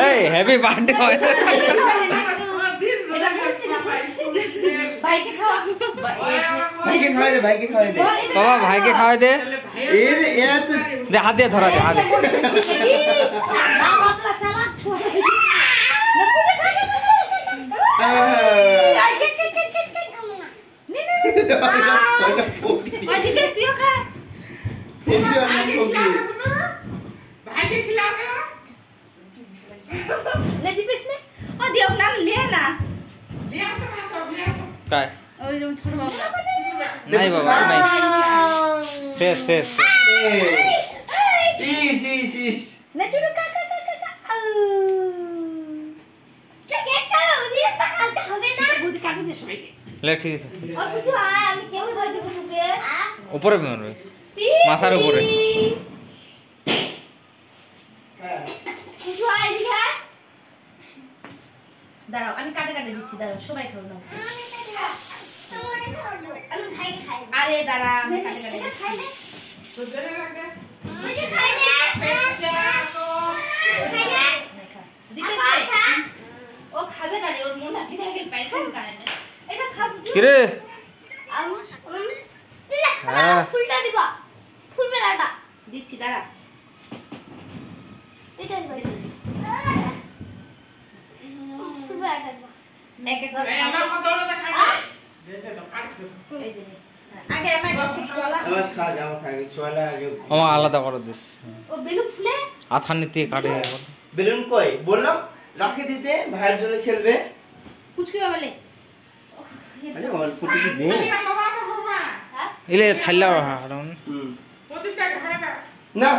এই happy birthday হয় ভাইকে খাওয়া দে বাবা ভাইকে খাওয়াই দে দে হাত দিয়ে ধরা দে হাত দিয়ে। काय नाही बाबा नाही शेष शेष ले ठीक है ऊपर में माथार ऊपर দাঁড়াও আমি কাটে কাটে দিচ্ছি দাঁড়াও সবাই খাও না আরে দাঁড়া আমি কাটে কাটে দিচ্ছি ও খাবে না রে ওর মন হাতে থাকে পয়সা খায় না এটা খাবো কি রে হ্যাঁ ফুলটা দিবা ফুল বেলাটা দিচ্ছি দাঁড়া এটা দিবা ফুল বেলাটা দিবা এক এক করে আমার কত দৌড়তে খাবে দেশে তো কাটছে আগে আমি ছোলা আমার খা যাও খাই ছোলা আগে আমার আলাদা করে দিস ও বেলুন ফুলে আথানিতে কাটে বেলুন কই বললাম রাখে দিতে ভাইয়ের জন্য খেলবে কুচকি বলে আরে অল্প কিছু দে ইলে থাইলা না